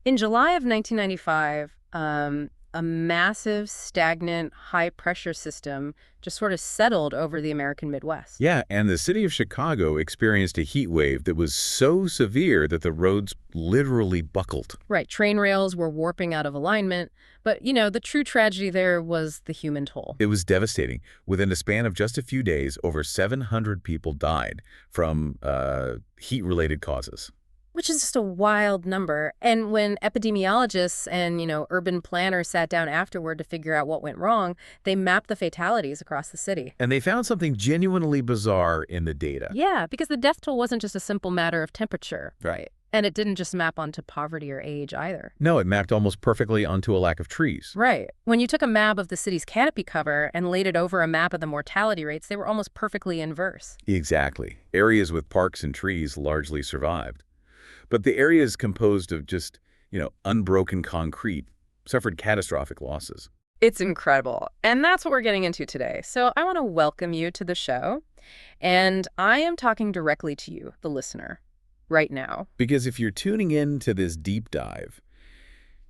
In July of 1995, a massive, stagnant, high-pressure system just sort of settled over the American Midwest. Yeah, and the city of Chicago experienced a heat wave that was so severe that the roads literally buckled. Right, train rails were warping out of alignment, but, the true tragedy there was the human toll. It was devastating. Within a span of just a few days, over 700 people died from heat-related causes. Which is just a wild number. And when epidemiologists and, urban planners sat down afterward to figure out what went wrong, they mapped the fatalities across the city. And they found something genuinely bizarre in the data. Yeah, because the death toll wasn't just a simple matter of temperature. Right. And it didn't just map onto poverty or age either. No, it mapped almost perfectly onto a lack of trees. Right. When you took a map of the city's canopy cover and laid it over a map of the mortality rates, they were almost perfectly inverse. Exactly. Areas with parks and trees largely survived. But the areas composed of just, unbroken concrete suffered catastrophic losses. It's incredible. And that's what we're getting into today. So I want to welcome you to the show. And I am talking directly to you, the listener, right now. Because if you're tuning in to this deep dive,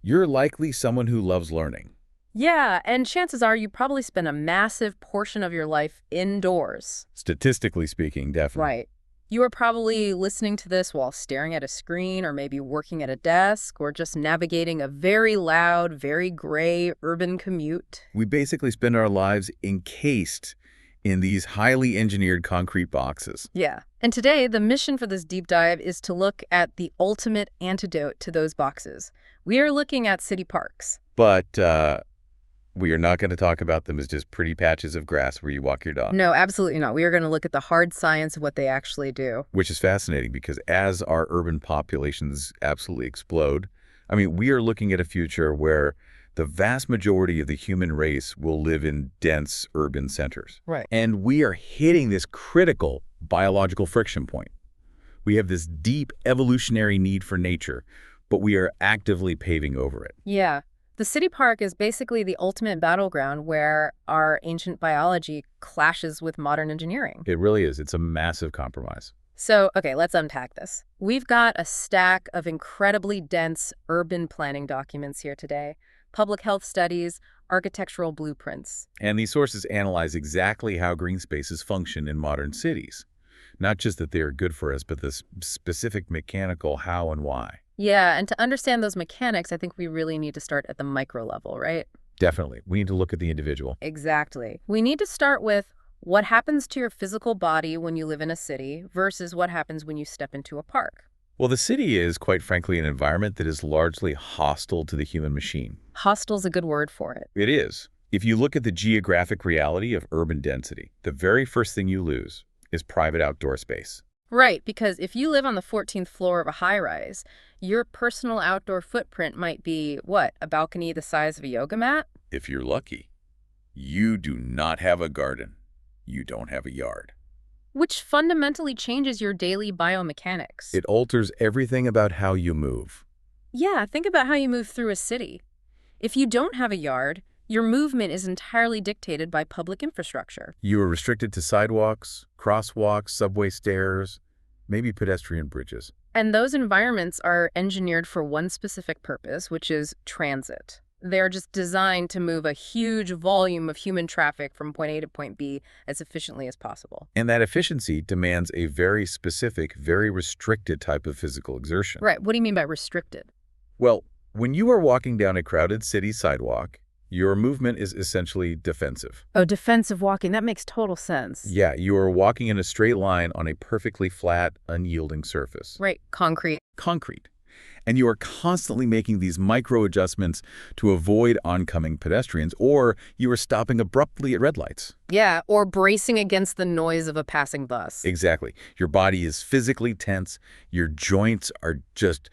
you're likely someone who loves learning. Yeah, and chances are you probably spend a massive portion of your life indoors. Statistically speaking, definitely. Right. You are probably listening to this while staring at a screen or maybe working at a desk or just navigating a very loud, very gray urban commute. We basically spend our lives encased in these highly engineered concrete boxes. Yeah. And today, the mission for this deep dive is to look at the ultimate antidote to those boxes. We are looking at city parks. But we are not going to talk about them as just pretty patches of grass where you walk your dog. No, absolutely not. We are going to look at the hard science of what they actually do. Which is fascinating because as our urban populations absolutely explode, we are looking at a future where the vast majority of the human race will live in dense urban centers. Right. And we are hitting this critical biological friction point. We have this deep evolutionary need for nature, but we are actively paving over it. Yeah. The city park is basically the ultimate battleground where our ancient biology clashes with modern engineering. It really is. It's a massive compromise. So, okay, let's unpack this. We've got a stack of incredibly dense urban planning documents here today. Public health studies, architectural blueprints. And these sources analyze exactly how green spaces function in modern cities. Not just that they are good for us, but the specific mechanical how and why. Yeah, and to understand those mechanics, I think we really need to start at the micro level, right? Definitely. We need to look at the individual. Exactly. We need to start with what happens to your physical body when you live in a city versus what happens when you step into a park. Well, the city is, quite frankly, an environment that is largely hostile to the human machine. Hostile is a good word for it. It is. If you look at the geographic reality of urban density, the very first thing you lose is private outdoor space. Right, because if you live on the 14th floor of a high-rise, your personal outdoor footprint might be, what, a balcony the size of a yoga mat? If you're lucky, you do not have a garden. You don't have a yard. Which fundamentally changes your daily biomechanics. It alters everything about how you move. Yeah, think about how you move through a city. If you don't have a yard, your movement is entirely dictated by public infrastructure. You are restricted to sidewalks, crosswalks, subway stairs, maybe pedestrian bridges. And those environments are engineered for one specific purpose, which is transit. They're just designed to move a huge volume of human traffic from point A to point B as efficiently as possible. And that efficiency demands a very specific, very restricted type of physical exertion. Right. What do you mean by restricted? Well, when you are walking down a crowded city sidewalk, your movement is essentially defensive. Oh, defensive walking. That makes total sense. Yeah, you are walking in a straight line on a perfectly flat, unyielding surface. Right. Concrete. Concrete. And you are constantly making these micro adjustments to avoid oncoming pedestrians, or you are stopping abruptly at red lights. Yeah, or bracing against the noise of a passing bus. Exactly. Your body is physically tense. Your joints are just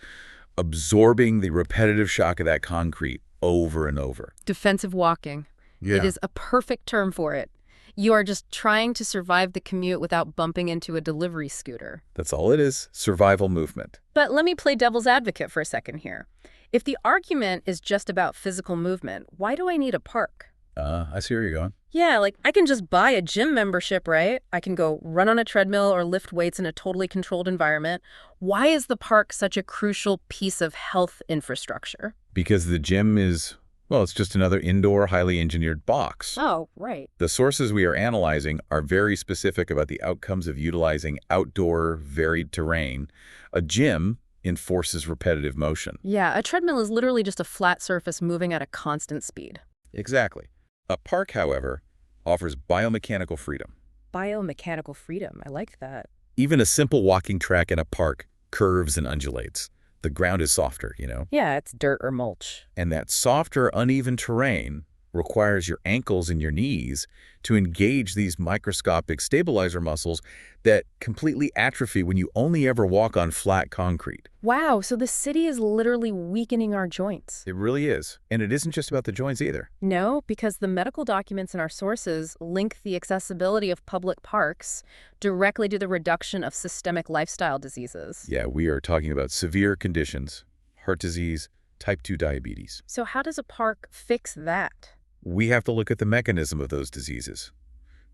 absorbing the repetitive shock of that concrete over and over. Defensive walking. Yeah. It is a perfect term for it. You are just trying to survive the commute without bumping into a delivery scooter. That's all it is, survival movement. But let me play devil's advocate for a second here. If the argument is just about physical movement, why do I need a park? I see where you're going. Yeah, like I can just buy a gym membership, right? I can go run on a treadmill or lift weights in a totally controlled environment. Why is the park such a crucial piece of health infrastructure? Because the gym is, well, it's just another indoor, highly engineered box. Oh, right. The sources we are analyzing are very specific about the outcomes of utilizing outdoor, varied terrain. A gym enforces repetitive motion. Yeah, a treadmill is literally just a flat surface moving at a constant speed. Exactly. A park, however, offers biomechanical freedom. Biomechanical freedom. I like that. Even a simple walking track in a park curves and undulates. The ground is softer, you know? Yeah, it's dirt or mulch. And that softer, uneven terrain requires your ankles and your knees to engage these microscopic stabilizer muscles that completely atrophy when you only ever walk on flat concrete. Wow, so the city is literally weakening our joints. It really is. And it isn't just about the joints either. No, because the medical documents in our sources link the accessibility of public parks directly to the reduction of systemic lifestyle diseases. Yeah, we are talking about severe conditions, heart disease, type 2 diabetes. So how does a park fix that? We have to look at the mechanism of those diseases.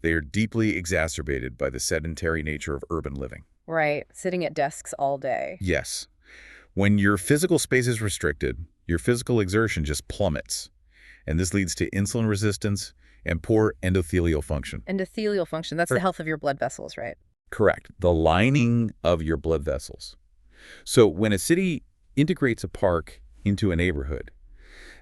They are deeply exacerbated by the sedentary nature of urban living. Right, sitting at desks all day. Yes. When your physical space is restricted, your physical exertion just plummets. And this leads to insulin resistance and poor endothelial function. Endothelial function, that's the health of your blood vessels, right? Correct. The lining of your blood vessels. So when a city integrates a park into a neighborhood,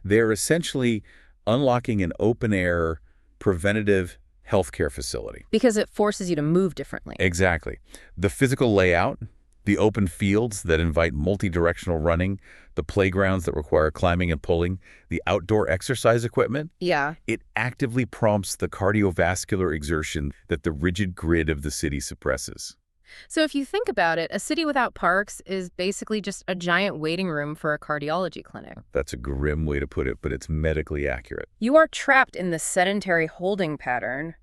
they're essentially unlocking an open-air preventative healthcare facility. Because it forces you to move differently. Exactly. The physical layout, the open fields that invite multi-directional running, the playgrounds that require climbing and pulling, the outdoor exercise equipment, Yeah. it actively prompts the cardiovascular exertion that the rigid grid of the city suppresses. So if you think about it, a city without parks is basically just a giant waiting room for a cardiology clinic. That's a grim way to put it, but it's medically accurate. You are trapped in the sedentary holding pattern,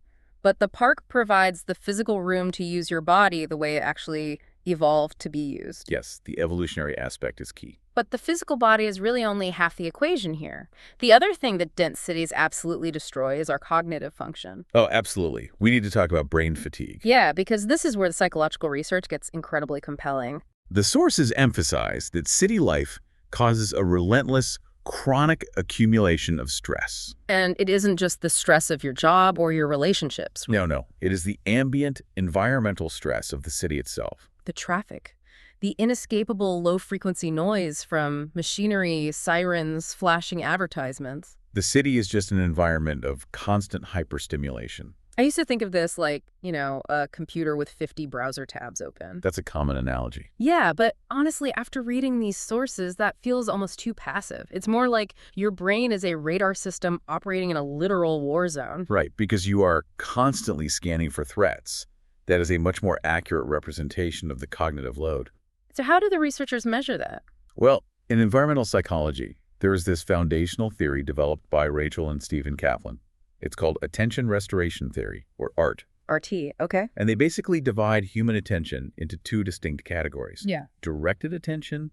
but the park provides the physical room to use your body the way it actually evolved to be used. Yes, the evolutionary aspect is key. But the physical body is really only half the equation here. The other thing that dense cities absolutely destroy is our cognitive function. Oh, absolutely. We need to talk about brain fatigue. Yeah, because this is where the psychological research gets incredibly compelling. The sources emphasize that city life causes a relentless, chronic accumulation of stress. And it isn't just the stress of your job or your relationships. No. It is the ambient, environmental stress of the city itself. The traffic. The inescapable low-frequency noise from machinery, sirens, flashing advertisements. The city is just an environment of constant hyperstimulation. I used to think of this like, a computer with 50 browser tabs open. That's a common analogy. Yeah, but honestly, after reading these sources, that feels almost too passive. It's more like your brain is a radar system operating in a literal war zone. Right, because you are constantly scanning for threats. That is a much more accurate representation of the cognitive load. So how do the researchers measure that? Well, in environmental psychology, there is this foundational theory developed by Rachel and Stephen Kaplan. It's called attention restoration theory, or ART. RT, okay. And they basically divide human attention into two distinct categories. Yeah. Directed attention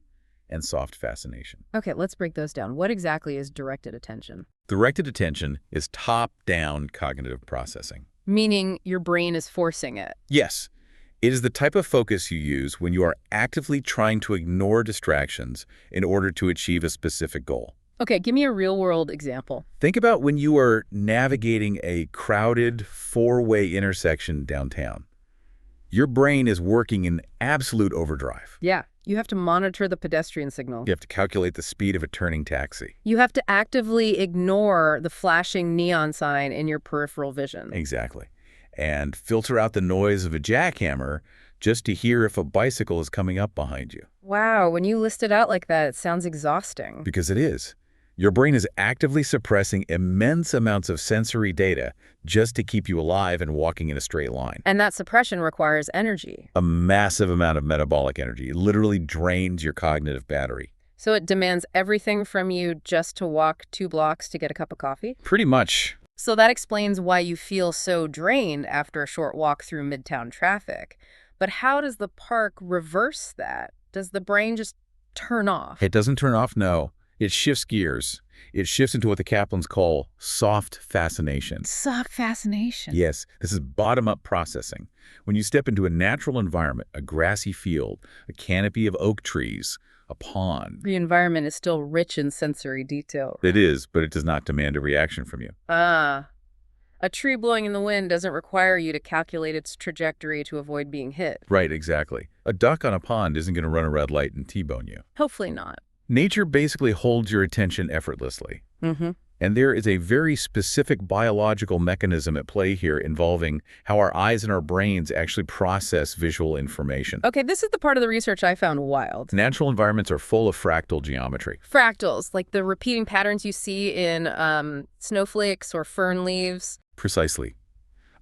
and soft fascination. Okay, let's break those down. What exactly is directed attention? Directed attention is top-down cognitive processing. Meaning your brain is forcing it. Yes. It is the type of focus you use when you are actively trying to ignore distractions in order to achieve a specific goal. Okay, give me a real-world example. Think about when you are navigating a crowded four-way intersection downtown. Your brain is working in absolute overdrive. Yeah, you have to monitor the pedestrian signal. You have to calculate the speed of a turning taxi. You have to actively ignore the flashing neon sign in your peripheral vision. Exactly. And filter out the noise of a jackhammer just to hear if a bicycle is coming up behind you. Wow, when you list it out like that, it sounds exhausting. Because it is. Your brain is actively suppressing immense amounts of sensory data just to keep you alive and walking in a straight line. And that suppression requires energy. A massive amount of metabolic energy. It literally drains your cognitive battery. So it demands everything from you just to walk 2 blocks to get a cup of coffee? Pretty much. So that explains why you feel so drained after a short walk through midtown traffic. But how does the park reverse that? Does the brain just turn off? It doesn't turn off, no. It shifts gears. It shifts into what the Kaplans call soft fascination. Soft fascination. Yes, this is bottom-up processing. When you step into a natural environment, a grassy field, a canopy of oak trees, a pond. The environment is still rich in sensory detail. It is, but it does not demand a reaction from you. Ah, a tree blowing in the wind doesn't require you to calculate its trajectory to avoid being hit. Right, exactly. A duck on a pond isn't going to run a red light and T-bone you. Hopefully not. Nature basically holds your attention effortlessly. Mm-hmm. And there is a very specific biological mechanism at play here involving how our eyes and our brains actually process visual information. Okay, this is the part of the research I found wild. Natural environments are full of fractal geometry. Fractals, like the repeating patterns you see in snowflakes or fern leaves. Precisely.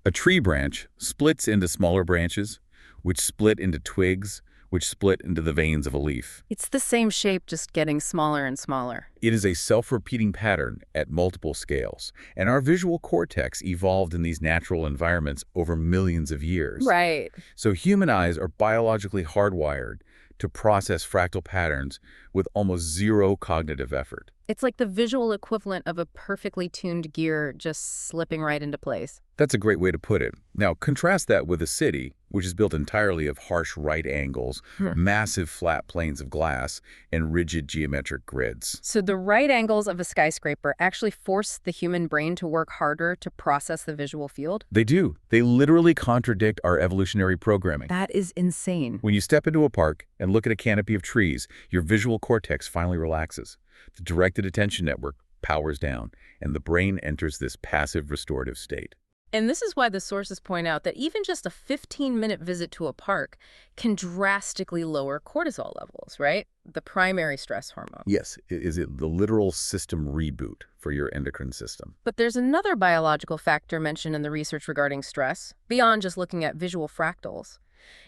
A tree branch splits into smaller branches, which split into twigs, which split into the veins of a leaf. It's the same shape, just getting smaller and smaller. It is a self-repeating pattern at multiple scales, and our visual cortex evolved in these natural environments over millions of years. Right. So human eyes are biologically hardwired to process fractal patterns with almost zero cognitive effort. It's like the visual equivalent of a perfectly tuned gear just slipping right into place. That's a great way to put it. Now, contrast that with a city, which is built entirely of harsh right angles, massive flat planes of glass, and rigid geometric grids. So the right angles of a skyscraper actually force the human brain to work harder to process the visual field? They do. They literally contradict our evolutionary programming. That is insane. When you step into a park and look at a canopy of trees, your visual cortex finally relaxes. The directed attention network powers down, and the brain enters this passive restorative state. And this is why the sources point out that even just a 15-minute visit to a park can drastically lower cortisol levels, right? The primary stress hormone. Yes, is it the literal system reboot for your endocrine system? But there's another biological factor mentioned in the research regarding stress, beyond just looking at visual fractals.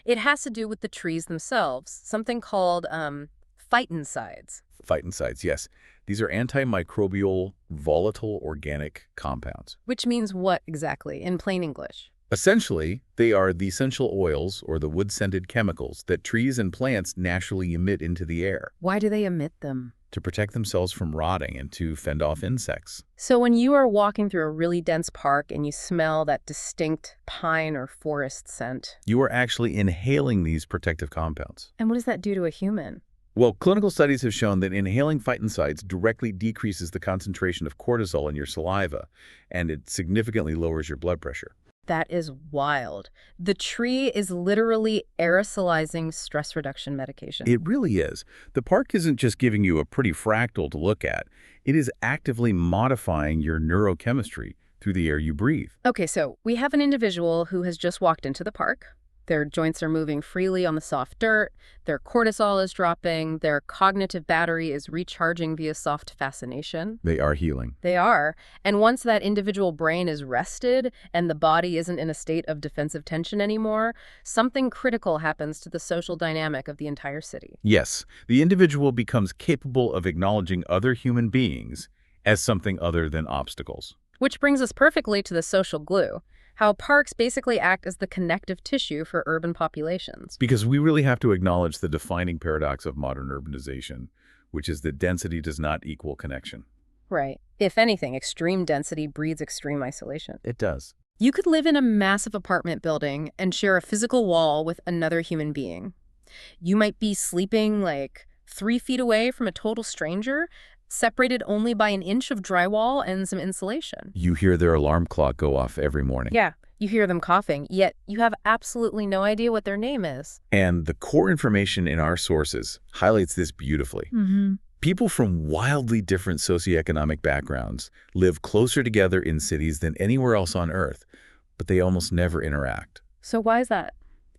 It has to do with the trees themselves, something called phytoncides. Phytoncides, yes. These are antimicrobial, volatile organic compounds. Which means what exactly, in plain English? Essentially, they are the essential oils or the wood-scented chemicals that trees and plants naturally emit into the air. Why do they emit them? To protect themselves from rotting and to fend off insects. So when you are walking through a really dense park and you smell that distinct pine or forest scent. You are actually inhaling these protective compounds. And what does that do to a human? Well, clinical studies have shown that inhaling phytoncides directly decreases the concentration of cortisol in your saliva, and it significantly lowers your blood pressure. That is wild. The tree is literally aerosolizing stress reduction medication. It really is. The park isn't just giving you a pretty fractal to look at. It is actively modifying your neurochemistry through the air you breathe. Okay, so we have an individual who has just walked into the park. Their joints are moving freely on the soft dirt, their cortisol is dropping, their cognitive battery is recharging via soft fascination. They are healing. They are. And once that individual brain is rested and the body isn't in a state of defensive tension anymore, something critical happens to the social dynamic of the entire city. Yes, the individual becomes capable of acknowledging other human beings as something other than obstacles. Which brings us perfectly to the social glue. How parks basically act as the connective tissue for urban populations. Because we really have to acknowledge the defining paradox of modern urbanization, which is that density does not equal connection. Right. If anything, extreme density breeds extreme isolation. It does. You could live in a massive apartment building and share a physical wall with another human being. You might be sleeping like 3 feet away from a total stranger, separated only by an inch of drywall and some insulation. You hear their alarm clock go off every morning. Yeah, you hear them coughing, yet you have absolutely no idea what their name is. And the core information in our sources highlights this beautifully. People from wildly different socioeconomic backgrounds live closer together in cities than anywhere else on Earth, but they almost never interact. So why is that?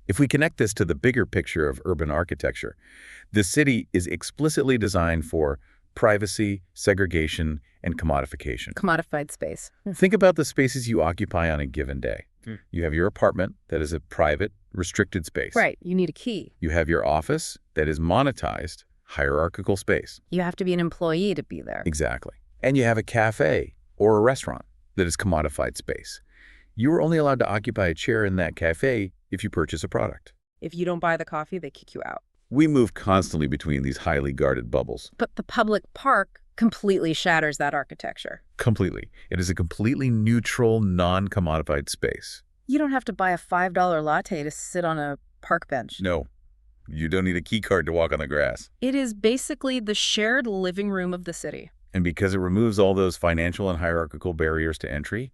If we connect this to the bigger picture of urban architecture, the city is explicitly designed for privacy, segregation, and commodification. Commodified space. Think about the spaces you occupy on a given day. You have your apartment that is a private, restricted space. Right, you need a key. You have your office that is monetized, hierarchical space. You have to be an employee to be there. Exactly. And you have a cafe or a restaurant that is commodified space. You are only allowed to occupy a chair in that cafe if you purchase a product. If you don't buy the coffee, they kick you out. We move constantly between these highly guarded bubbles. But the public park Completely shatters that architecture. Completely. It is a completely neutral, non-commodified space. You don't have to buy a $5 latte to sit on a park bench. No, you don't need a key card to walk on the grass. It is basically the shared living room of the city. And because it removes all those financial and hierarchical barriers to entry,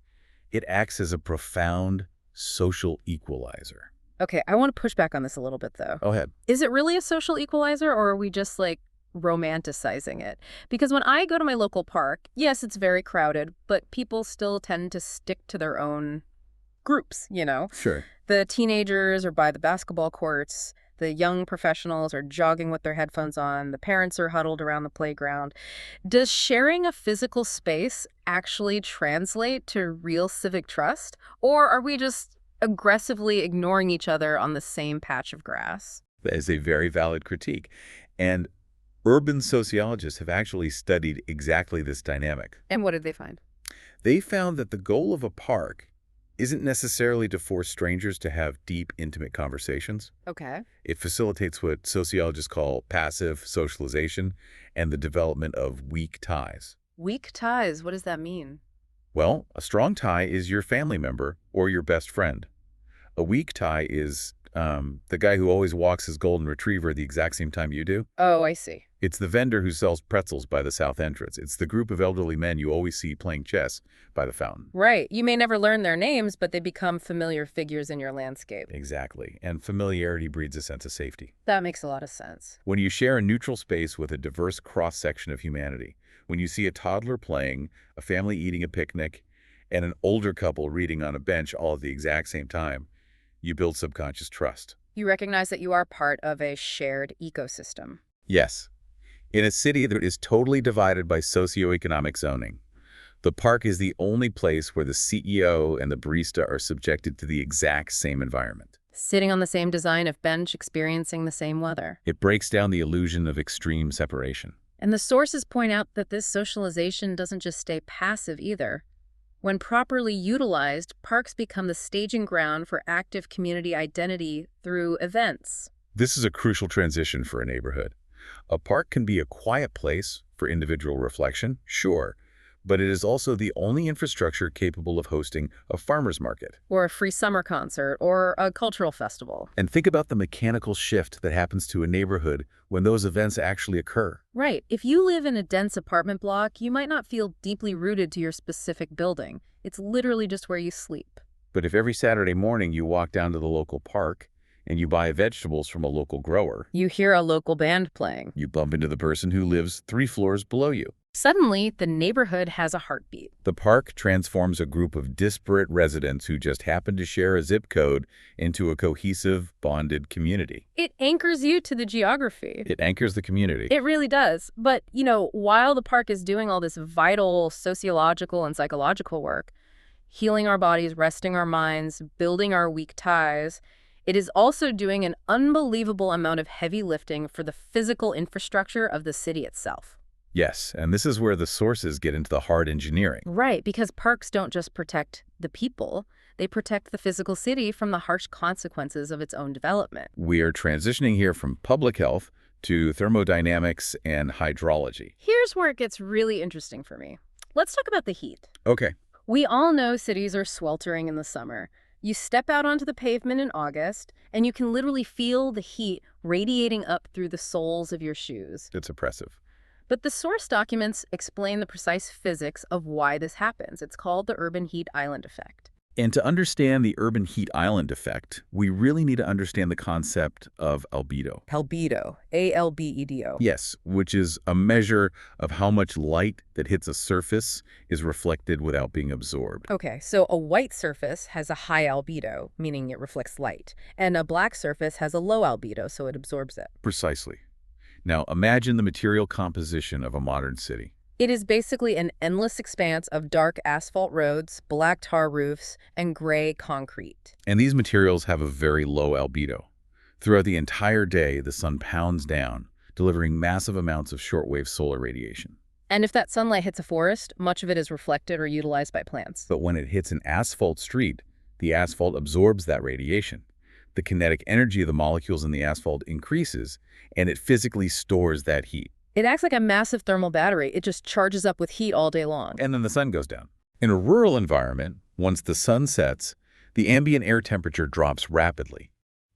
it acts as a profound social equalizer. Okay, I want to push back on this a little bit, though. Go ahead. Is it really a social equalizer, or are we just, like, romanticizing it? Because when I go to my local park, yes, it's very crowded, but people still tend to stick to their own groups, you know? Sure. The teenagers are by the basketball courts, the young professionals are jogging with their headphones on, the parents are huddled around the playground. Does sharing a physical space actually translate to real civic trust? Or are we just aggressively ignoring each other on the same patch of grass? That is a very valid critique. And urban sociologists have actually studied exactly this dynamic. And what did they find? They found that the goal of a park isn't necessarily to force strangers to have deep, intimate conversations. Okay. It facilitates what sociologists call passive socialization and the development of weak ties. Weak ties, what does that mean? Well, a strong tie is your family member or your best friend. A weak tie is the guy who always walks his golden retriever at the exact same time you do. Oh, I see. It's the vendor who sells pretzels by the south entrance. It's the group of elderly men you always see playing chess by the fountain. Right. You may never learn their names, but they become familiar figures in your landscape. Exactly. And familiarity breeds a sense of safety. That makes a lot of sense. When you share a neutral space with a diverse cross-section of humanity, when you see a toddler playing, a family eating a picnic, and an older couple reading on a bench all at the exact same time, you build subconscious trust. You recognize that you are part of a shared ecosystem. Yes. In a city that is totally divided by socioeconomic zoning, the park is the only place where the CEO and the barista are subjected to the exact same environment. Sitting on the same design of bench, experiencing the same weather. It breaks down the illusion of extreme separation. And the sources point out that this socialization doesn't just stay passive either. When properly utilized, parks become the staging ground for active community identity through events. This is a crucial transition for a neighborhood. A park can be a quiet place for individual reflection, sure, but it is also the only infrastructure capable of hosting a farmer's market. Or a free summer concert, or a cultural festival. And think about the mechanical shift that happens to a neighborhood when those events actually occur. Right. If you live in a dense apartment block, you might not feel deeply rooted to your specific building. It's literally just where you sleep. But if every Saturday morning you walk down to the local park and you buy vegetables from a local grower, You hear a local band playing. you bump into the person who lives 3 floors below you. Suddenly, the neighborhood has a heartbeat. The park transforms a group of disparate residents who just happen to share a zip code into a cohesive, bonded community. It anchors you to the geography. It anchors the community. It really does. But, while the park is doing all this vital sociological and psychological work, healing our bodies, resting our minds, building our weak ties, it is also doing an unbelievable amount of heavy lifting for the physical infrastructure of the city itself. Yes, and this is where the sources get into the hard engineering. Right, because parks don't just protect the people, they protect the physical city from the harsh consequences of its own development. We are transitioning here from public health to thermodynamics and hydrology. Here's where it gets really interesting for me. Let's talk about the heat. Okay. We all know cities are sweltering in the summer. You step out onto the pavement in August, and you can literally feel the heat radiating up through the soles of your shoes. It's oppressive. But the source documents explain the precise physics of why this happens. It's called the urban heat island effect. And to understand the urban heat island effect, we really need to understand the concept of albedo. Albedo, A-L-B-E-D-O. Yes, which is a measure of how much light that hits a surface is reflected without being absorbed. Okay, so a white surface has a high albedo, meaning it reflects light, and a black surface has a low albedo, so it absorbs it. Precisely. Now, imagine the material composition of a modern city. It is basically an endless expanse of dark asphalt roads, black tar roofs, and gray concrete. And these materials have a very low albedo. Throughout the entire day, the sun pounds down, delivering massive amounts of shortwave solar radiation. And if that sunlight hits a forest, much of it is reflected or utilized by plants. But when it hits an asphalt street, the asphalt absorbs that radiation. The kinetic energy of the molecules in the asphalt increases, and it physically stores that heat. It acts like a massive thermal battery. It just charges up with heat all day long. And then the sun goes down. In a rural environment, once the sun sets, the ambient air temperature drops rapidly.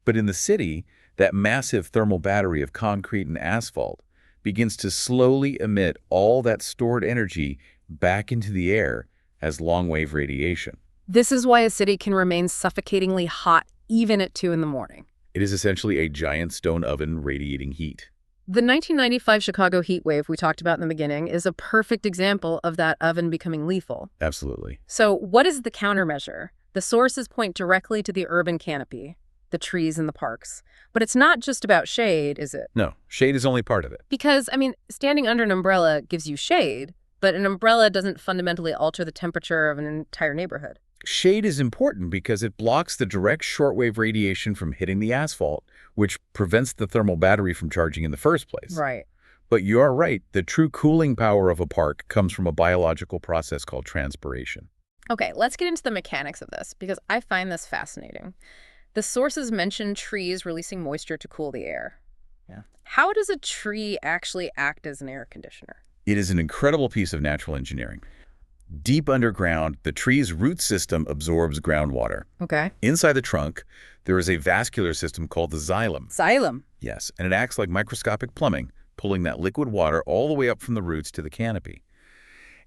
But in the city, that massive thermal battery of concrete and asphalt begins to slowly emit all that stored energy back into the air as long-wave radiation. This is why a city can remain suffocatingly hot even at 2 in the morning. It is essentially a giant stone oven radiating heat. The 1995 Chicago heat wave we talked about in the beginning is a perfect example of that oven becoming lethal. Absolutely. So what is the countermeasure? The sources point directly to the urban canopy, the trees and the parks. But it's not just about shade, is it? No, shade is only part of it. Because, standing under an umbrella gives you shade, but an umbrella doesn't fundamentally alter the temperature of an entire neighborhood. Shade is important because it blocks the direct shortwave radiation from hitting the asphalt, which prevents the thermal battery from charging in the first place. Right. But you are right, the true cooling power of a park comes from a biological process called transpiration. Okay, let's get into the mechanics of this, because I find this fascinating. The sources mention trees releasing moisture to cool the air. Yeah. How does a tree actually act as an air conditioner? It is an incredible piece of natural engineering. Deep underground, the tree's root system absorbs groundwater. Okay. Inside the trunk, there is a vascular system called the xylem. Xylem. Yes, and it acts like microscopic plumbing, pulling that liquid water all the way up from the roots to the canopy.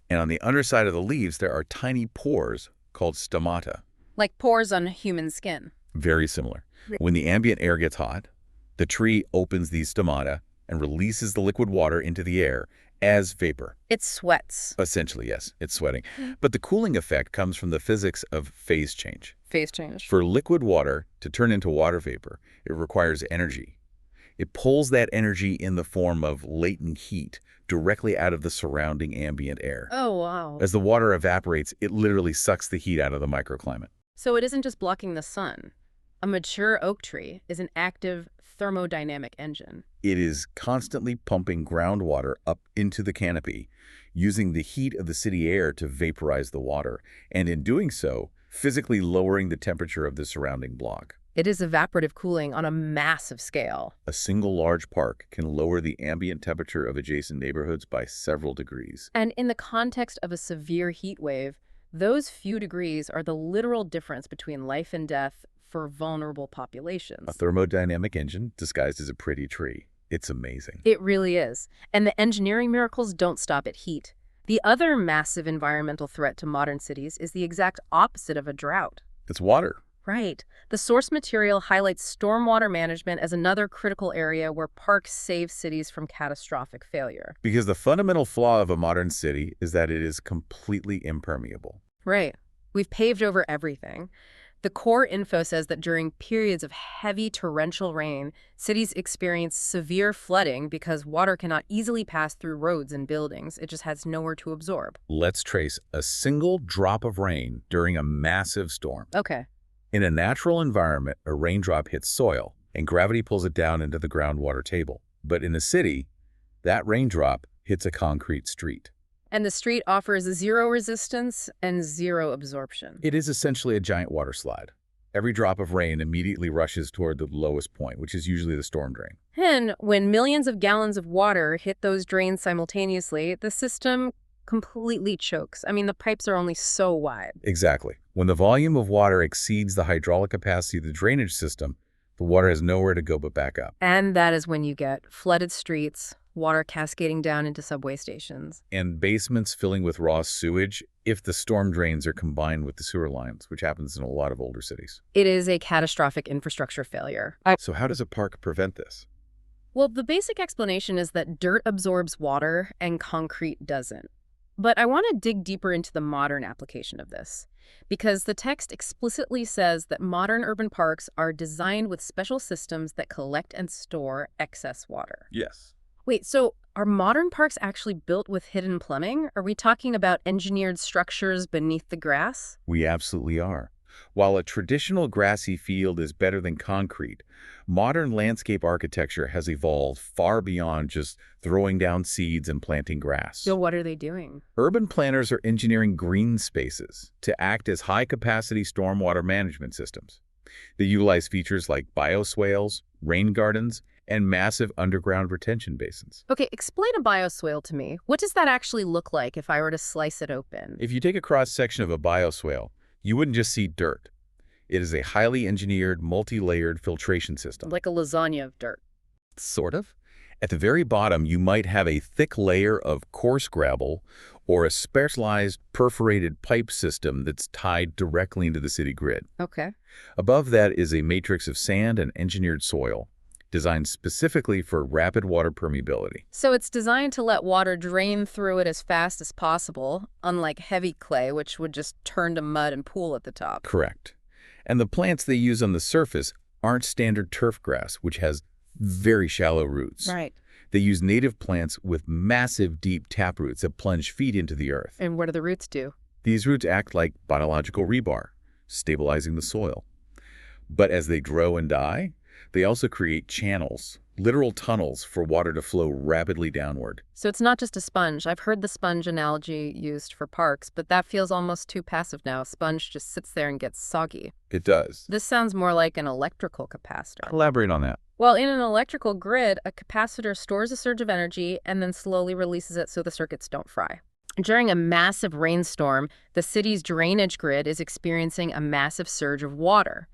And on the underside of the leaves, there are tiny pores called stomata. Like pores on human skin. Very similar. When the ambient air gets hot, the tree opens these stomata and releases the liquid water into the air as vapor. It sweats. Essentially, yes, it's sweating. But the cooling effect comes from the physics of phase change. Phase change. For liquid water to turn into water vapor, it requires energy. It pulls that energy in the form of latent heat directly out of the surrounding ambient air. Oh, wow. As the water evaporates, it literally sucks the heat out of the microclimate. So it isn't just blocking the sun. A mature oak tree is an active thermodynamic engine. It is constantly pumping groundwater up into the canopy, using the heat of the city air to vaporize the water, and in doing so, physically lowering the temperature of the surrounding block. It is evaporative cooling on a massive scale. A single large park can lower the ambient temperature of adjacent neighborhoods by several degrees. And in the context of a severe heat wave, those few degrees are the literal difference between life and death for vulnerable populations. A thermodynamic engine disguised as a pretty tree. It's amazing. It really is. And the engineering miracles don't stop at heat. The other massive environmental threat to modern cities is the exact opposite of a drought. It's water. Right. The source material highlights stormwater management as another critical area where parks save cities from catastrophic failure. Because the fundamental flaw of a modern city is that it is completely impermeable. Right. We've paved over everything. The core info says that during periods of heavy torrential rain, cities experience severe flooding because water cannot easily pass through roads and buildings. It just has nowhere to absorb. Let's trace a single drop of rain during a massive storm. Okay. In a natural environment, a raindrop hits soil, and gravity pulls it down into the groundwater table. But in a city, that raindrop hits a concrete street. And the street offers zero resistance and zero absorption. It is essentially a giant water slide. Every drop of rain immediately rushes toward the lowest point, which is usually the storm drain. And when millions of gallons of water hit those drains simultaneously, the system completely chokes. The pipes are only so wide. Exactly. When the volume of water exceeds the hydraulic capacity of the drainage system, the water has nowhere to go but back up. And that is when you get flooded streets, water cascading down into subway stations. And basements filling with raw sewage if the storm drains are combined with the sewer lines, which happens in a lot of older cities. It is a catastrophic infrastructure failure. So how does a park prevent this? Well, the basic explanation is that dirt absorbs water and concrete doesn't. But I want to dig deeper into the modern application of this, because the text explicitly says that modern urban parks are designed with special systems that collect and store excess water. Yes. Wait, so are modern parks actually built with hidden plumbing? Are we talking about engineered structures beneath the grass? We absolutely are. While a traditional grassy field is better than concrete, modern landscape architecture has evolved far beyond just throwing down seeds and planting grass. So what are they doing? Urban planners are engineering green spaces to act as high-capacity stormwater management systems. They utilize features like bioswales, rain gardens, and massive underground retention basins. Okay, explain a bioswale to me. What does that actually look like if I were to slice it open? If you take a cross-section of a bioswale, you wouldn't just see dirt. It is a highly engineered, multi-layered filtration system. Like a lasagna of dirt. Sort of. At the very bottom, you might have a thick layer of coarse gravel or a specialized perforated pipe system that's tied directly into the city grid. Okay. Above that is a matrix of sand and engineered soil, designed specifically for rapid water permeability. So it's designed to let water drain through it as fast as possible, unlike heavy clay, which would just turn to mud and pool at the top. Correct. And the plants they use on the surface aren't standard turf grass, which has very shallow roots. Right. They use native plants with massive, deep taproots that plunge feet into the earth. And what do the roots do? These roots act like biological rebar, stabilizing the soil. But as they grow and die, they also create channels, literal tunnels for water to flow rapidly downward. So it's not just a sponge. I've heard the sponge analogy used for parks, but that feels almost too passive now. A sponge just sits there and gets soggy. It does. This sounds more like an electrical capacitor. Elaborate on that. Well, in an electrical grid, a capacitor stores a surge of energy and then slowly releases it so the circuits don't fry. During a massive rainstorm, the city's drainage grid is experiencing a massive surge of water.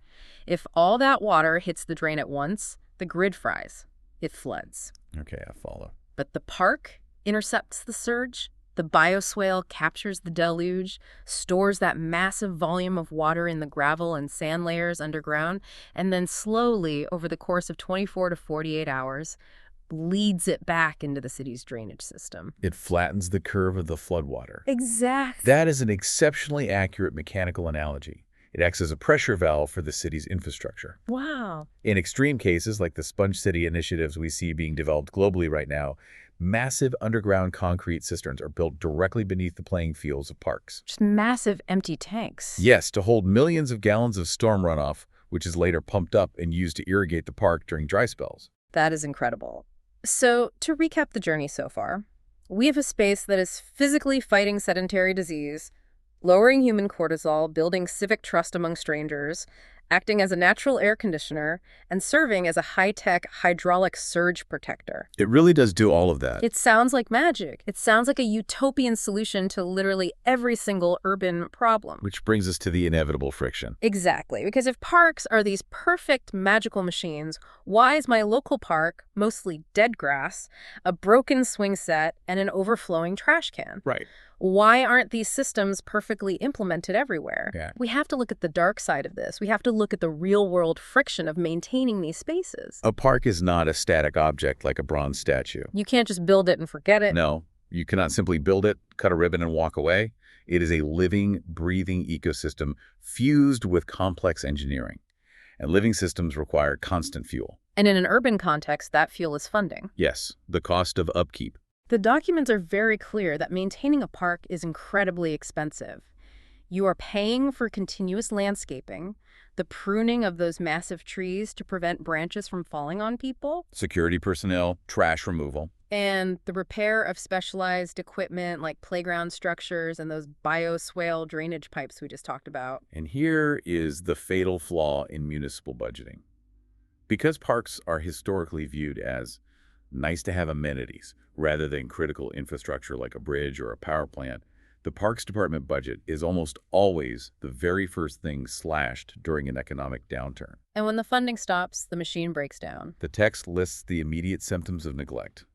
If all that water hits the drain at once, the grid fries. It floods. Okay, I follow. But the park intercepts the surge. The bioswale captures the deluge, stores that massive volume of water in the gravel and sand layers underground, and then slowly, over the course of 24 to 48 hours, leads it back into the city's drainage system. It flattens the curve of the floodwater. Exactly. That is an exceptionally accurate mechanical analogy. It acts as a pressure valve for the city's infrastructure. Wow. In extreme cases, like the Sponge City initiatives we see being developed globally right now, massive underground concrete cisterns are built directly beneath the playing fields of parks. Just massive empty tanks. Yes, to hold millions of gallons of storm runoff, which is later pumped up and used to irrigate the park during dry spells. That is incredible. So, to recap the journey so far, we have a space that is physically fighting sedentary disease, lowering human cortisol, building civic trust among strangers, acting as a natural air conditioner, and serving as a high-tech hydraulic surge protector. It really does do all of that. It sounds like magic. It sounds like a utopian solution to literally every single urban problem. Which brings us to the inevitable friction. Exactly, because if parks are these perfect magical machines, why is my local park mostly dead grass, a broken swing set, and an overflowing trash can? Right. Why aren't these systems perfectly implemented everywhere? Yeah. We have to look at the dark side of this. We have to look at the real-world friction of maintaining these spaces. A park is not a static object like a bronze statue. You can't just build it and forget it. No, you cannot simply build it, cut a ribbon, and walk away. It is a living, breathing ecosystem fused with complex engineering. And living systems require constant fuel. And in an urban context, that fuel is funding. Yes, the cost of upkeep. The documents are very clear that maintaining a park is incredibly expensive. You are paying for continuous landscaping, the pruning of those massive trees to prevent branches from falling on people, Security personnel, trash removal. and the repair of specialized equipment like playground structures and those bioswale drainage pipes we just talked about. And here is the fatal flaw in municipal budgeting. Because parks are historically viewed as nice-to-have amenities rather than critical infrastructure like a bridge or a power plant, the Parks Department budget is almost always the very first thing slashed during an economic downturn. And when the funding stops, the machine breaks down. The text lists the immediate symptoms of neglect: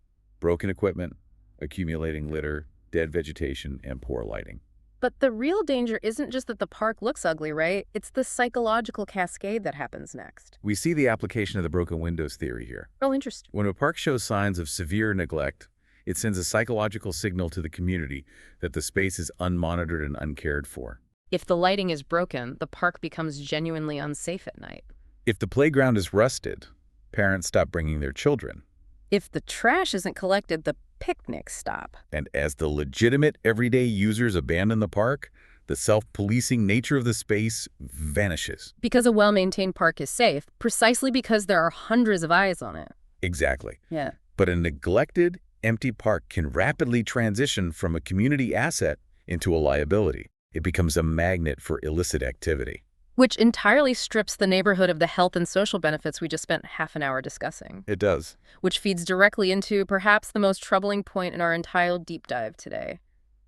broken equipment, accumulating litter, dead vegetation, and poor lighting. But the real danger isn't just that the park looks ugly, right? It's the psychological cascade that happens next. We see the application of the broken windows theory here. Oh, interesting. When a park shows signs of severe neglect, it sends a psychological signal to the community that the space is unmonitored and uncared for. If the lighting is broken, the park becomes genuinely unsafe at night. If the playground is rusted, parents stop bringing their children. If the trash isn't collected, the picnics stop. And as the legitimate everyday users abandon the park, the self-policing nature of the space vanishes. Because a well-maintained park is safe, precisely because there are hundreds of eyes on it. Exactly. Yeah. But a neglected, empty park can rapidly transition from a community asset into a liability. It becomes a magnet for illicit activity. which entirely strips the neighborhood of the health and social benefits we just spent half an hour discussing, It does. which feeds directly into perhaps the most troubling point in our entire deep dive today,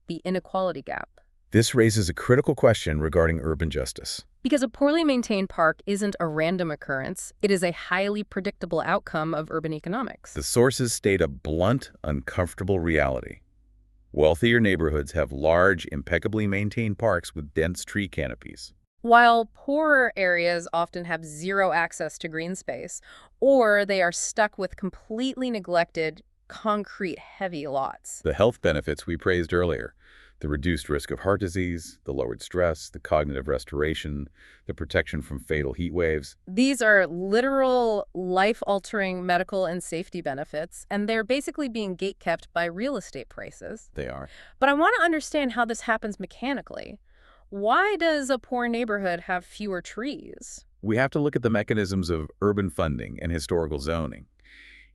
the inequality gap. This raises a critical question regarding urban justice. Because a poorly maintained park isn't a random occurrence, it is a highly predictable outcome of urban economics. The sources state a blunt, uncomfortable reality. Wealthier neighborhoods have large, impeccably maintained parks with dense tree canopies. While poorer areas often have zero access to green space, or they are stuck with completely neglected, concrete-heavy lots. The health benefits we praised earlier, the reduced risk of heart disease, the lowered stress, the cognitive restoration, the protection from fatal heat waves. These are literal, life-altering medical and safety benefits, and they're basically being gatekept by real estate prices. They are. But I want to understand how this happens mechanically. Why does a poor neighborhood have fewer trees? We have to look at the mechanisms of urban funding and historical zoning.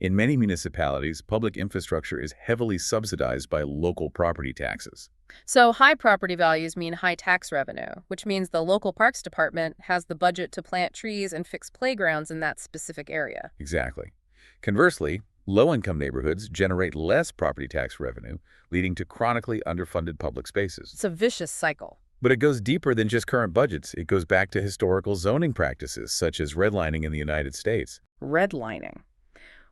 In many municipalities, public infrastructure is heavily subsidized by local property taxes. So high property values mean high tax revenue, which means the local parks department has the budget to plant trees and fix playgrounds in that specific area. Exactly. Conversely, low-income neighborhoods generate less property tax revenue, leading to chronically underfunded public spaces. It's a vicious cycle. But it goes deeper than just current budgets. It goes back to historical zoning practices, such as redlining in the United States. Redlining,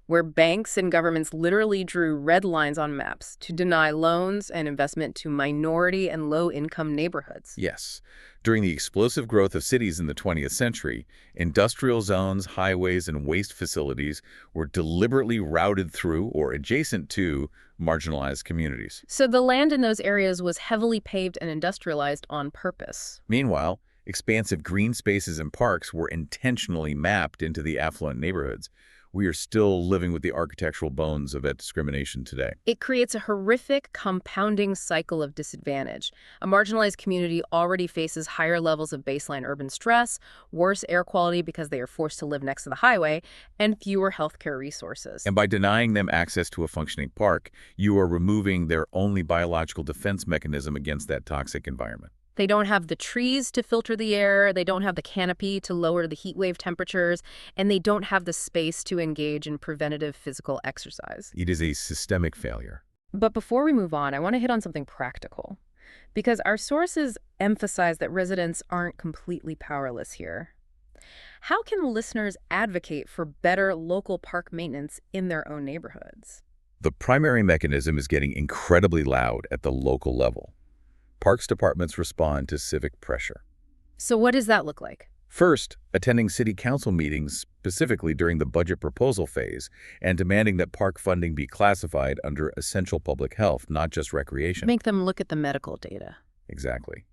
where banks and governments literally drew red lines on maps to deny loans and investment to minority and low-income neighborhoods. Yes. During the explosive growth of cities in the 20th century, industrial zones, highways, and waste facilities were deliberately routed through or adjacent to marginalized communities. So the land in those areas was heavily paved and industrialized on purpose. Meanwhile, expansive green spaces and parks were intentionally mapped into the affluent neighborhoods. We are still living with the architectural bones of that discrimination today. It creates a horrific, compounding cycle of disadvantage. A marginalized community already faces higher levels of baseline urban stress, worse air quality because they are forced to live next to the highway, and fewer healthcare resources. And by denying them access to a functioning park, you are removing their only biological defense mechanism against that toxic environment. They don't have the trees to filter the air, they don't have the canopy to lower the heat wave temperatures, and they don't have the space to engage in preventative physical exercise. It is a systemic failure. But before we move on, I want to hit on something practical. Because our sources emphasize that residents aren't completely powerless here. How can listeners advocate for better local park maintenance in their own neighborhoods? The primary mechanism is getting incredibly loud at the local level. Parks departments respond to civic pressure. So what does that look like? First, attending city council meetings, specifically during the budget proposal phase, and demanding that park funding be classified under essential public health, not just recreation. Make them look at the medical data. Exactly.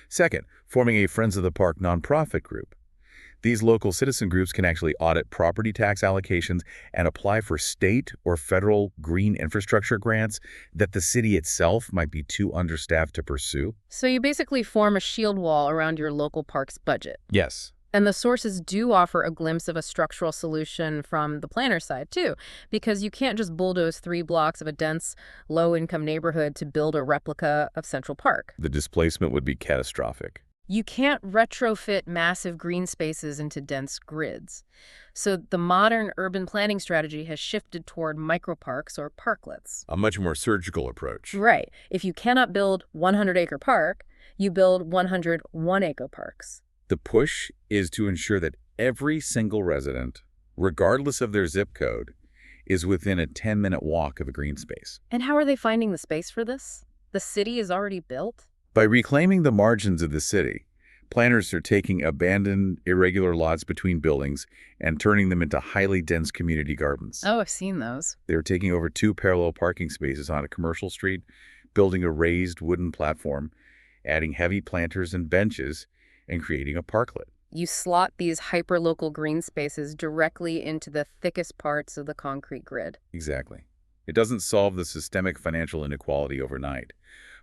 Second, forming a Friends of the Park nonprofit group. These local citizen groups can actually audit property tax allocations and apply for state or federal green infrastructure grants that the city itself might be too understaffed to pursue. So you basically form a shield wall around your local park's budget. Yes. And the sources do offer a glimpse of a structural solution from the planner side, too, because you can't just bulldoze 3 blocks of a dense, low-income neighborhood to build a replica of Central Park. The displacement would be catastrophic. You can't retrofit massive green spaces into dense grids. So the modern urban planning strategy has shifted toward microparks or parklets. A much more surgical approach. Right. If you cannot build 100-acre park, you build 100 one-acre parks. The push is to ensure that every single resident, regardless of their zip code, is within a 10-minute walk of a green space. And how are they finding the space for this? The city is already built? By reclaiming the margins of the city, planners are taking abandoned, irregular lots between buildings and turning them into highly dense community gardens. Oh, I've seen those. They're taking over 2 parallel parking spaces on a commercial street, building a raised wooden platform, adding heavy planters and benches, and creating a parklet. You slot these hyperlocal green spaces directly into the thickest parts of the concrete grid. Exactly. It doesn't solve the systemic financial inequality overnight,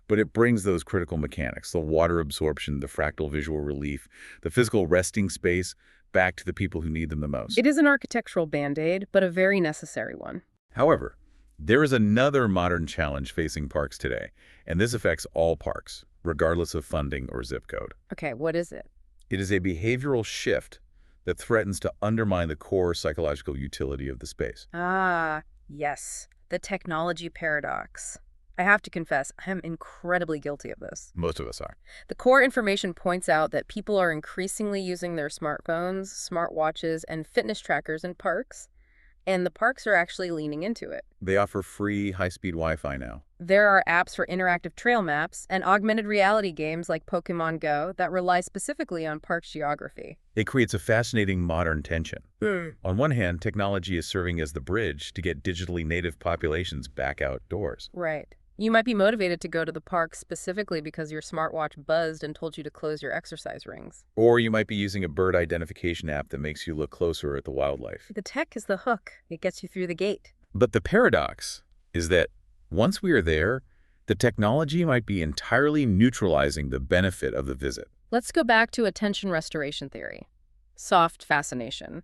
but it brings those critical mechanics, the water absorption, the fractal visual relief, the physical resting space, back to the people who need them the most. It is an architectural band-aid, but a very necessary one. However, there is another modern challenge facing parks today, and this affects all parks, regardless of funding or zip code. Okay, what is it? It is a behavioral shift that threatens to undermine the core psychological utility of the space. Ah, yes, the technology paradox. I have to confess, I am incredibly guilty of this. Most of us are. The core information points out that people are increasingly using their smartphones, smartwatches, and fitness trackers in parks, and the parks are actually leaning into it. They offer free high-speed Wi-Fi now. There are apps for interactive trail maps and augmented reality games like Pokemon Go that rely specifically on park geography. It creates a fascinating modern tension. On one hand, technology is serving as the bridge to get digitally native populations back outdoors. Right. You might be motivated to go to the park specifically because your smartwatch buzzed and told you to close your exercise rings. Or you might be using a bird identification app that makes you look closer at the wildlife. The tech is the hook. It gets you through the gate. But the paradox is that once we are there, the technology might be entirely neutralizing the benefit of the visit. Let's go back to attention restoration theory. Soft fascination.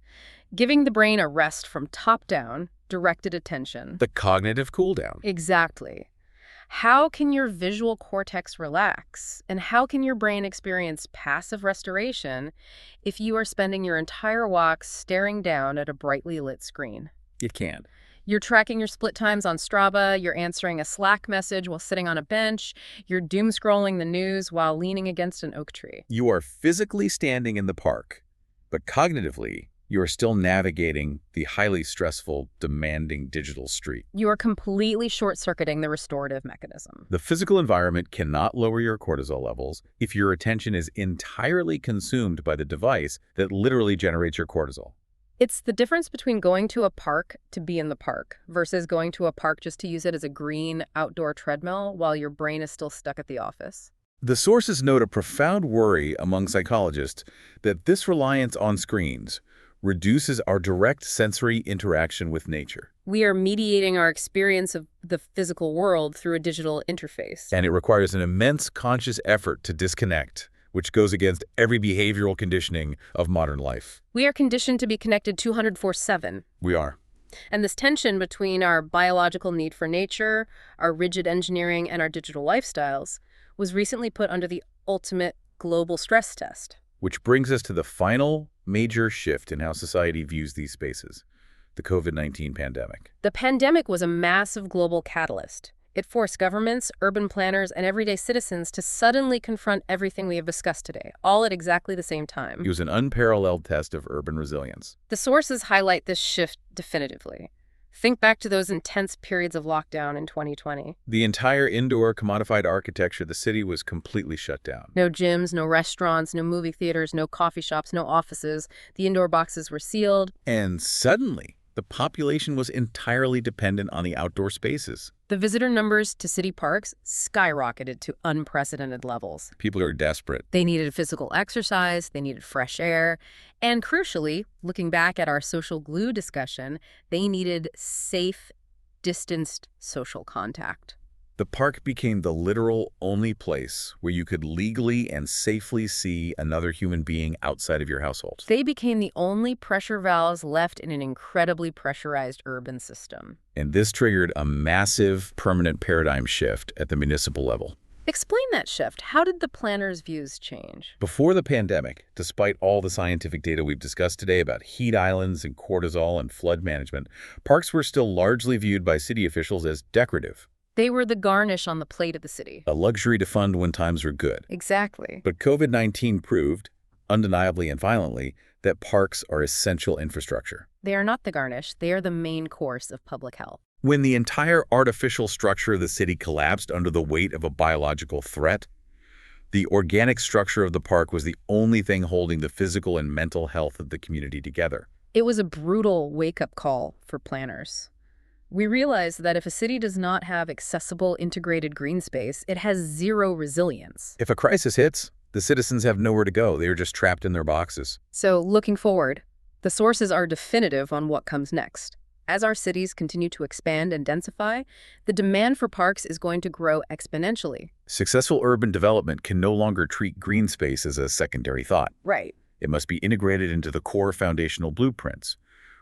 Giving the brain a rest from top-down, directed attention. The cognitive cooldown. Exactly. How can your visual cortex relax? And how can your brain experience passive restoration if you are spending your entire walk staring down at a brightly lit screen? It can. You're tracking your split times on Strava, you're answering a Slack message while sitting on a bench, you're doom scrolling the news while leaning against an oak tree. You are physically standing in the park, but cognitively, you are still navigating the highly stressful, demanding digital street. You are completely short-circuiting the restorative mechanism. The physical environment cannot lower your cortisol levels if your attention is entirely consumed by the device that literally generates your cortisol. It's the difference between going to a park to be in the park versus going to a park just to use it as a green outdoor treadmill while your brain is still stuck at the office. The sources note a profound worry among psychologists that this reliance on screens reduces our direct sensory interaction with nature. We are mediating our experience of the physical world through a digital interface. And it requires an immense conscious effort to disconnect, which goes against every behavioral conditioning of modern life. We are conditioned to be connected 24/7. We are. And this tension between our biological need for nature, our rigid engineering, and our digital lifestyles was recently put under the ultimate global stress test. Which brings us to the final major shift in how society views these spaces, the COVID-19 pandemic. The pandemic was a massive global catalyst. It forced governments, urban planners, and everyday citizens to suddenly confront everything we have discussed today, all at exactly the same time. It was an unparalleled test of urban resilience. The sources highlight this shift definitively. Think back to those intense periods of lockdown in 2020. The entire indoor commodified architecture of the city was completely shut down. No gyms, no restaurants, no movie theaters, no coffee shops, no offices. The indoor boxes were sealed. And suddenly, the population was entirely dependent on the outdoor spaces. The visitor numbers to city parks skyrocketed to unprecedented levels. People are desperate. They needed physical exercise, they needed fresh air, and crucially, looking back at our social glue discussion, they needed safe, distanced social contact. The park became the literal only place where you could legally and safely see another human being outside of your household. They became the only pressure valves left in an incredibly pressurized urban system. And this triggered a massive, permanent paradigm shift at the municipal level. Explain that shift. How did the planners' views change? Before the pandemic, despite all the scientific data we've discussed today about heat islands and cortisol and flood management, parks were still largely viewed by city officials as decorative. They were the garnish on the plate of the city. A luxury to fund when times were good. Exactly. But COVID-19 proved, undeniably and violently, that parks are essential infrastructure. They are not the garnish. They are the main course of public health. When the entire artificial structure of the city collapsed under the weight of a biological threat, the organic structure of the park was the only thing holding the physical and mental health of the community together. It was a brutal wake-up call for planners. We realized that if a city does not have accessible integrated green space, it has zero resilience. If a crisis hits, the citizens have nowhere to go. They are just trapped in their boxes. So, looking forward, the sources are definitive on what comes next. As our cities continue to expand and densify, the demand for parks is going to grow exponentially. Successful urban development can no longer treat green space as a secondary thought. Right. It must be integrated into the core foundational blueprints,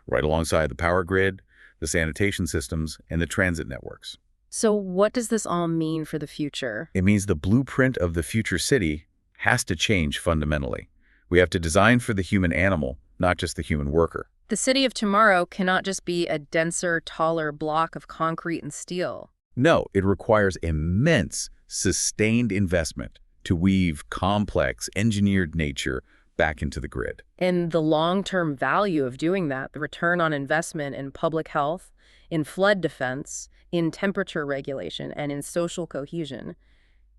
right alongside the power grid, the sanitation systems, and the transit networks. So what does this all mean for the future? It means the blueprint of the future city has to change fundamentally. We have to design for the human animal, not just the human worker. The city of tomorrow cannot just be a denser, taller block of concrete and steel. No, it requires immense, sustained investment to weave complex, engineered nature back into the grid. And the long-term value of doing that, the return on investment in public health, in flood defense, in temperature regulation, and in social cohesion,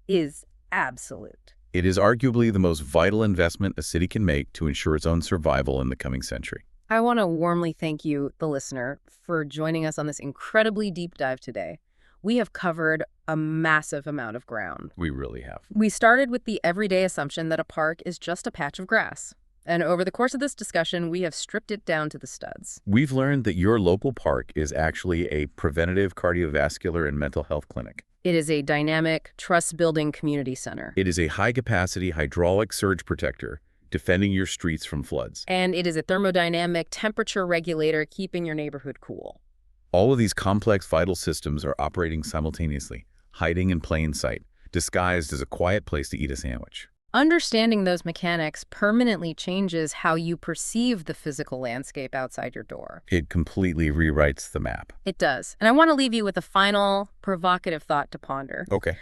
is absolute. It is arguably the most vital investment a city can make to ensure its own survival in the coming century. I want to warmly thank you, the listener, for joining us on this incredibly deep dive today. We have covered a massive amount of ground. We really have. We started with the everyday assumption that a park is just a patch of grass. And over the course of this discussion, we have stripped it down to the studs. We've learned that your local park is actually a preventative cardiovascular and mental health clinic. It is a dynamic, trust-building community center. It is a high-capacity hydraulic surge protector, defending your streets from floods. And it is a thermodynamic temperature regulator keeping your neighborhood cool. All of these complex vital systems are operating simultaneously, hiding in plain sight, disguised as a quiet place to eat a sandwich. Understanding those mechanics permanently changes how you perceive the physical landscape outside your door. It completely rewrites the map. It does. And I want to leave you with a final, provocative thought to ponder. Okay.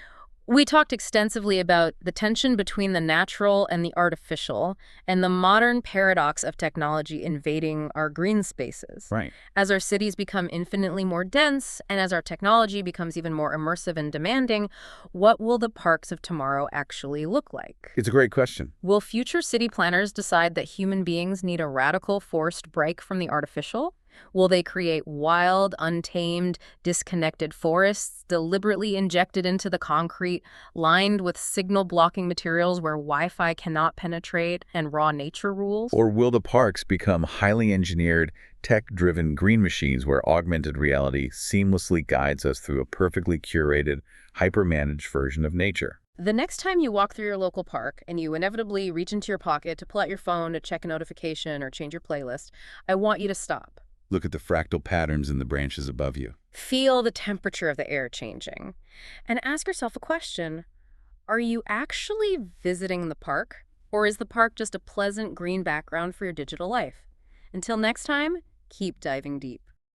We talked extensively about the tension between the natural and the artificial, and the modern paradox of technology invading our green spaces. Right. As our cities become infinitely more dense, and as our technology becomes even more immersive and demanding, what will the parks of tomorrow actually look like? It's a great question. Will future city planners decide that human beings need a radical forced break from the artificial? Will they create wild, untamed, disconnected forests deliberately injected into the concrete, lined with signal-blocking materials where Wi-Fi cannot penetrate and raw nature rules? Or will the parks become highly engineered, tech-driven green machines where augmented reality seamlessly guides us through a perfectly curated, hyper-managed version of nature? The next time you walk through your local park and you inevitably reach into your pocket to pull out your phone to check a notification or change your playlist, I want you to stop. Look at the fractal patterns in the branches above you. Feel the temperature of the air changing. And ask yourself a question. Are you actually visiting the park? Or is the park just a pleasant green background for your digital life? Until next time, keep diving deep.